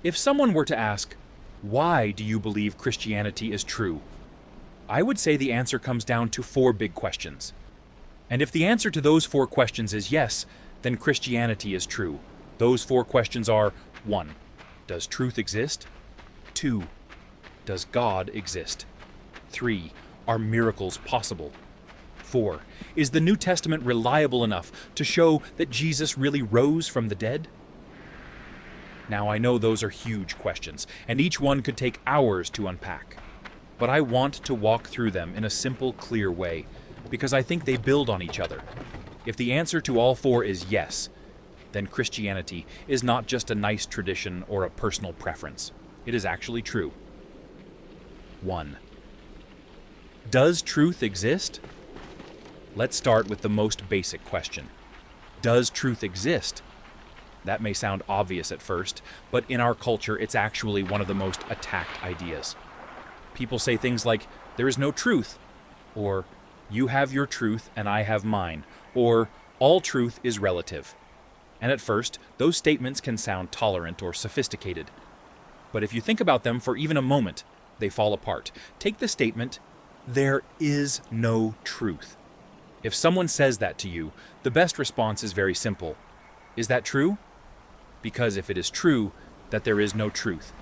If someone were to ask, why do you believe Christianity is true? I would say the answer comes down to four big questions. And if the answer to those four questions is yes, then Christianity is true. Those four questions are: 1. Does truth exist? 2. Does God exist? 3. Are miracles possible? 4. Is the New Testament reliable enough to show that Jesus really rose from the dead? Now, I know those are huge questions, and each one could take hours to unpack. But I want to walk through them in a simple, clear way, because I think they build on each other. If the answer to all four is yes, then Christianity is not just a nice tradition or a personal preference. It is actually true. 1. Does truth exist? Let's start with the most basic question. Does truth exist? That may sound obvious at first, but in our culture, it's actually one of the most attacked ideas. People say things like, there is no truth, or you have your truth and I have mine, or all truth is relative. And at first, those statements can sound tolerant or sophisticated. But if you think about them for even a moment, they fall apart. Take the statement, there is no truth. If someone says that to you, the best response is very simple. Is that true? Because if it is true that there is no truth,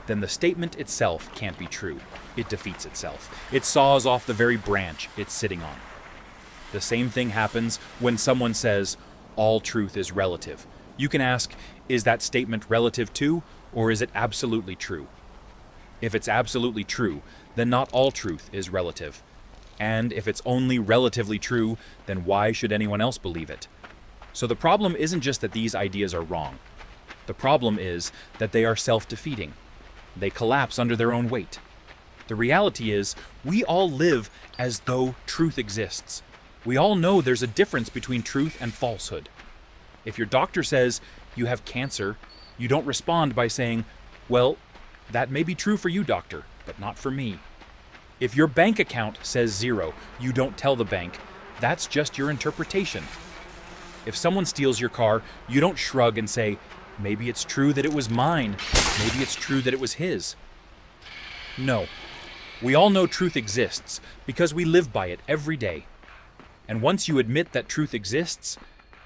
then the statement itself can't be true. It defeats itself. It saws off the very branch it's sitting on. The same thing happens when someone says, all truth is relative. You can ask, is that statement relative to, or is it absolutely true? If it's absolutely true, then not all truth is relative. And if it's only relatively true, then why should anyone else believe it? So the problem isn't just that these ideas are wrong. The problem is that they are self-defeating. They collapse under their own weight. The reality is, we all live as though truth exists. We all know there's a difference between truth and falsehood. If your doctor says you have cancer, you don't respond by saying, well, that may be true for you, doctor, but not for me. If your bank account says 0, you don't tell the bank. That's just your interpretation. If someone steals your car, you don't shrug and say, maybe it's true that it was mine. Maybe it's true that it was his. No. We all know truth exists because we live by it every day. And once you admit that truth exists,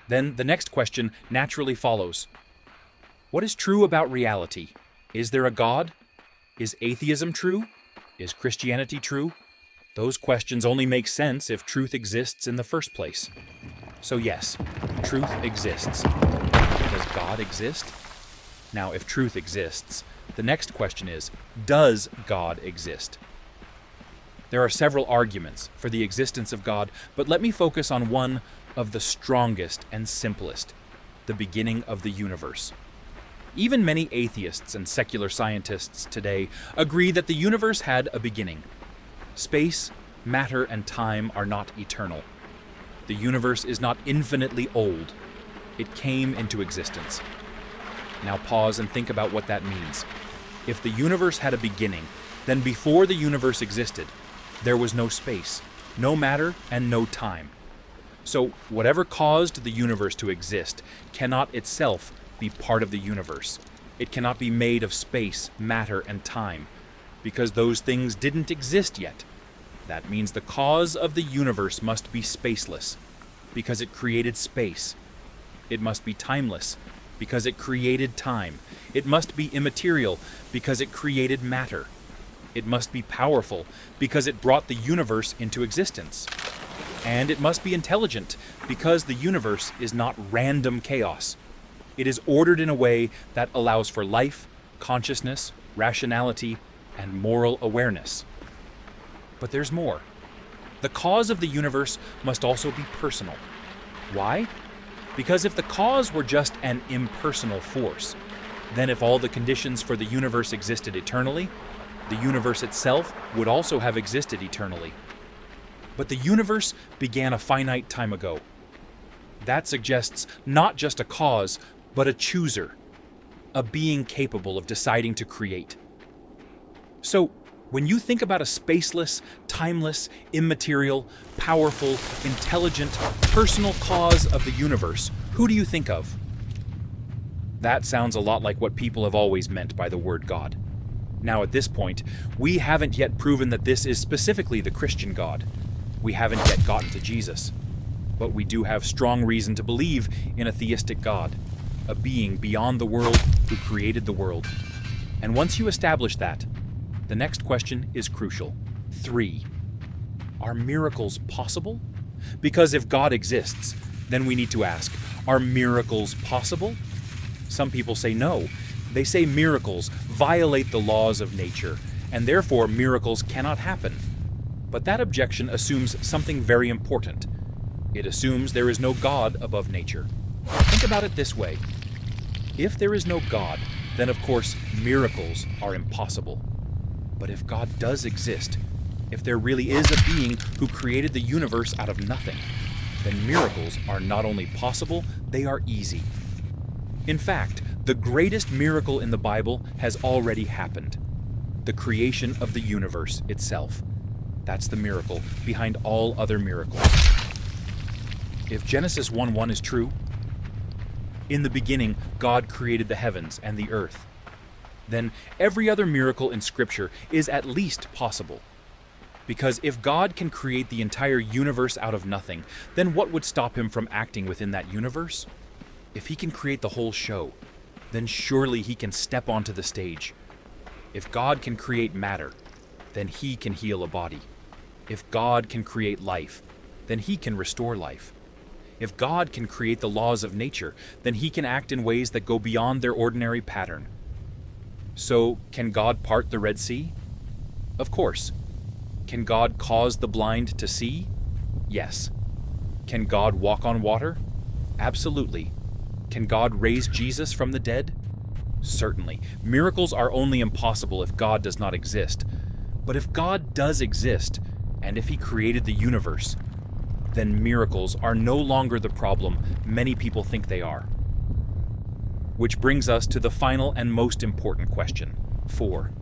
then the next question naturally follows. What is true about reality? Is there a God? Is atheism true? Is Christianity true? Those questions only make sense if truth exists in the first place. So yes, truth exists. Does God exist? Now, if truth exists, the next question is, does God exist? There are several arguments for the existence of God, but let me focus on one of the strongest and simplest, the beginning of the universe. Even many atheists and secular scientists today agree that the universe had a beginning. Space, matter, and time are not eternal. The universe is not infinitely old. It came into existence. Now pause and think about what that means. If the universe had a beginning, then before the universe existed, there was no space, no matter, and no time. So whatever caused the universe to exist cannot itself be part of the universe. It cannot be made of space, matter, and time, because those things didn't exist yet. That means the cause of the universe must be spaceless, because it created space. It must be timeless, because it created time. It must be immaterial, because it created matter. It must be powerful, because it brought the universe into existence. And it must be intelligent, because the universe is not random chaos. It is ordered in a way that allows for life, consciousness, rationality, and moral awareness. But there's more. The cause of the universe must also be personal. Why? Because if the cause were just an impersonal force, then if all the conditions for the universe existed eternally, the universe itself would also have existed eternally. But the universe began a finite time ago. That suggests not just a cause, but a chooser, a being capable of deciding to create. So, when you think about a spaceless, timeless, immaterial, powerful, intelligent, personal cause of the universe, who do you think of? That sounds a lot like what people have always meant by the word God. Now, at this point, we haven't yet proven that this is specifically the Christian God. We haven't yet gotten to Jesus. But we do have strong reason to believe in a theistic God, a being beyond the world who created the world. And once you establish that, the next question is crucial. 3. Are miracles possible? Because if God exists, then we need to ask, are miracles possible? Some people say no. They say miracles violate the laws of nature, and therefore miracles cannot happen. But that objection assumes something very important. It assumes there is no God above nature. Think about it this way. If there is no God, then of course miracles are impossible. But if God does exist, if there really is a being who created the universe out of nothing, then miracles are not only possible, they are easy. In fact, the greatest miracle in the Bible has already happened. The creation of the universe itself. That's the miracle behind all other miracles. If Genesis 1:1 is true, in the beginning God created the heavens and the earth, then every other miracle in Scripture is at least possible. Because if God can create the entire universe out of nothing, then what would stop him from acting within that universe? If he can create the whole show, then surely he can step onto the stage. If God can create matter, then he can heal a body. If God can create life, then he can restore life. If God can create the laws of nature, then he can act in ways that go beyond their ordinary pattern. So, can God part the Red Sea? Of course. Can God cause the blind to see? Yes. Can God walk on water? Absolutely. Can God raise Jesus from the dead? Certainly. Miracles are only impossible if God does not exist. But if God does exist, and if he created the universe, then miracles are no longer the problem many people think they are. Which brings us to the final and most important question. 4.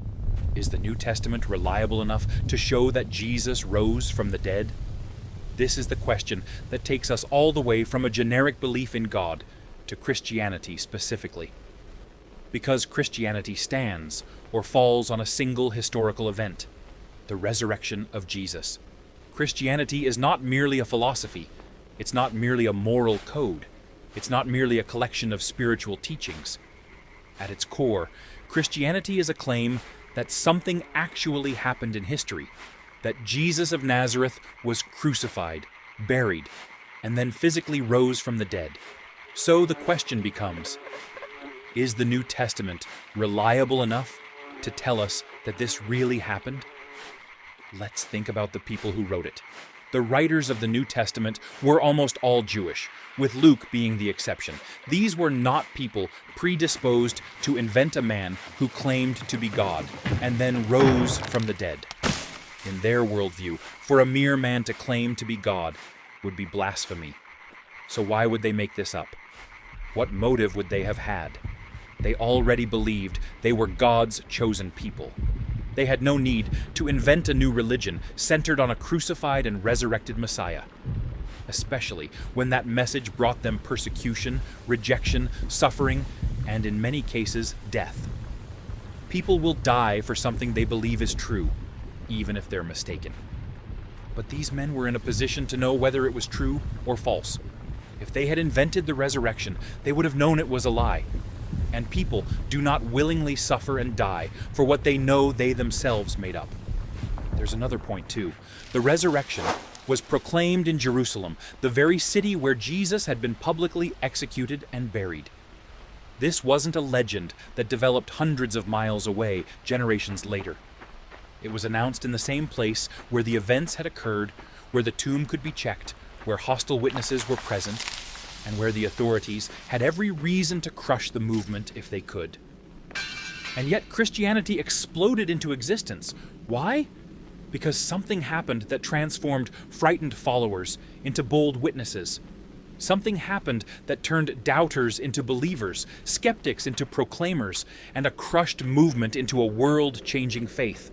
Is the New Testament reliable enough to show that Jesus rose from the dead? This is the question that takes us all the way from a generic belief in God to Christianity specifically. Because Christianity stands or falls on a single historical event, the resurrection of Jesus. Christianity is not merely a philosophy. It's not merely a moral code. It's not merely a collection of spiritual teachings. At its core, Christianity is a claim that something actually happened in history, that Jesus of Nazareth was crucified, buried, and then physically rose from the dead. So the question becomes, is the New Testament reliable enough to tell us that this really happened? Let's think about the people who wrote it. The writers of the New Testament were almost all Jewish, with Luke being the exception. These were not people predisposed to invent a man who claimed to be God and then rose from the dead. In their worldview, for a mere man to claim to be God would be blasphemy. So why would they make this up? What motive would they have had? They already believed they were God's chosen people. They had no need to invent a new religion centered on a crucified and resurrected Messiah, especially when that message brought them persecution, rejection, suffering, and in many cases, death. People will die for something they believe is true, even if they're mistaken. But these men were in a position to know whether it was true or false. If they had invented the resurrection, they would have known it was a lie. And people do not willingly suffer and die for what they know they themselves made up. There's another point too. The resurrection was proclaimed in Jerusalem, the very city where Jesus had been publicly executed and buried. This wasn't a legend that developed hundreds of miles away generations later. It was announced in the same place where the events had occurred, where the tomb could be checked, where hostile witnesses were present, and where the authorities had every reason to crush the movement if they could. And yet Christianity exploded into existence. Why? Because something happened that transformed frightened followers into bold witnesses. Something happened that turned doubters into believers, skeptics into proclaimers, and a crushed movement into a world-changing faith.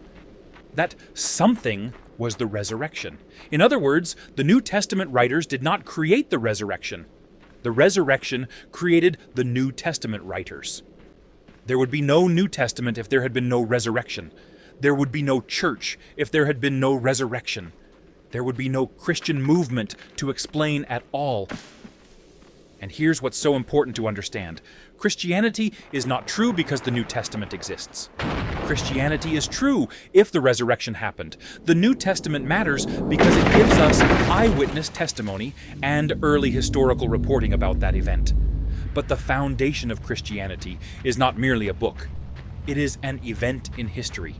That something was the resurrection. In other words, the New Testament writers did not create the resurrection. The The resurrection created the New Testament writers. There would be no New Testament if there had been no resurrection. There would be no church if there had been no resurrection. There would be no Christian movement to explain at all. And here's what's so important to understand. Christianity is not true because the New Testament exists. Christianity is true if the resurrection happened. The New Testament matters because it gives us eyewitness testimony and early historical reporting about that event. But the foundation of Christianity is not merely a book. It is an event in history.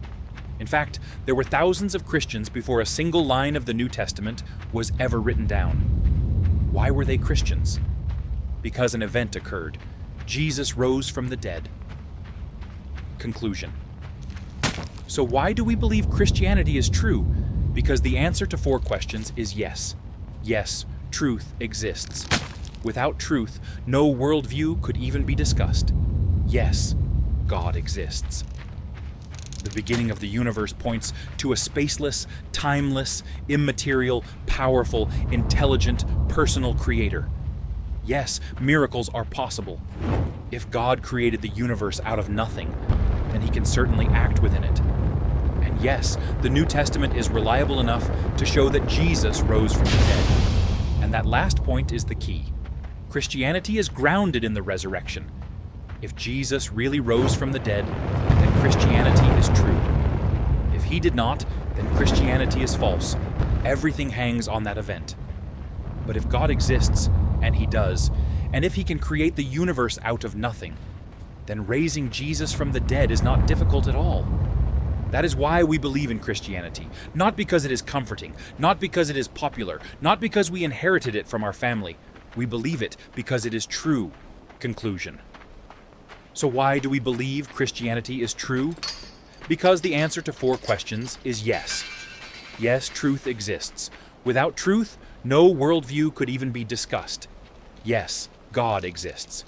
In fact, there were thousands of Christians before a single line of the New Testament was ever written down. Why were they Christians? Because an event occurred. Jesus rose from the dead. Conclusion. So why do we believe Christianity is true? Because the answer to 4 questions is yes. Yes, truth exists. Without truth, no worldview could even be discussed. Yes, God exists. The beginning of the universe points to a spaceless, timeless, immaterial, powerful, intelligent, personal creator. Yes, miracles are possible. If God created the universe out of nothing, then he can certainly act within it. And yes, the New Testament is reliable enough to show that Jesus rose from the dead. And that last point is the key. Christianity is grounded in the resurrection. If Jesus really rose from the dead, then Christianity is true. If he did not, then Christianity is false. Everything hangs on that event. But if God exists, and he does, and if he can create the universe out of nothing, then raising Jesus from the dead is not difficult at all. That is why we believe in Christianity, not because it is comforting, not because it is popular, not because we inherited it from our family. We believe it because it is true. Conclusion. So why do we believe Christianity is true? Because the answer to 4 questions is yes. Yes, truth exists. Without truth, no worldview could even be discussed. Yes, God exists.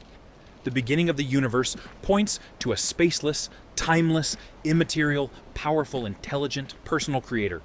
The beginning of the universe points to a spaceless, timeless, immaterial, powerful, intelligent, personal creator.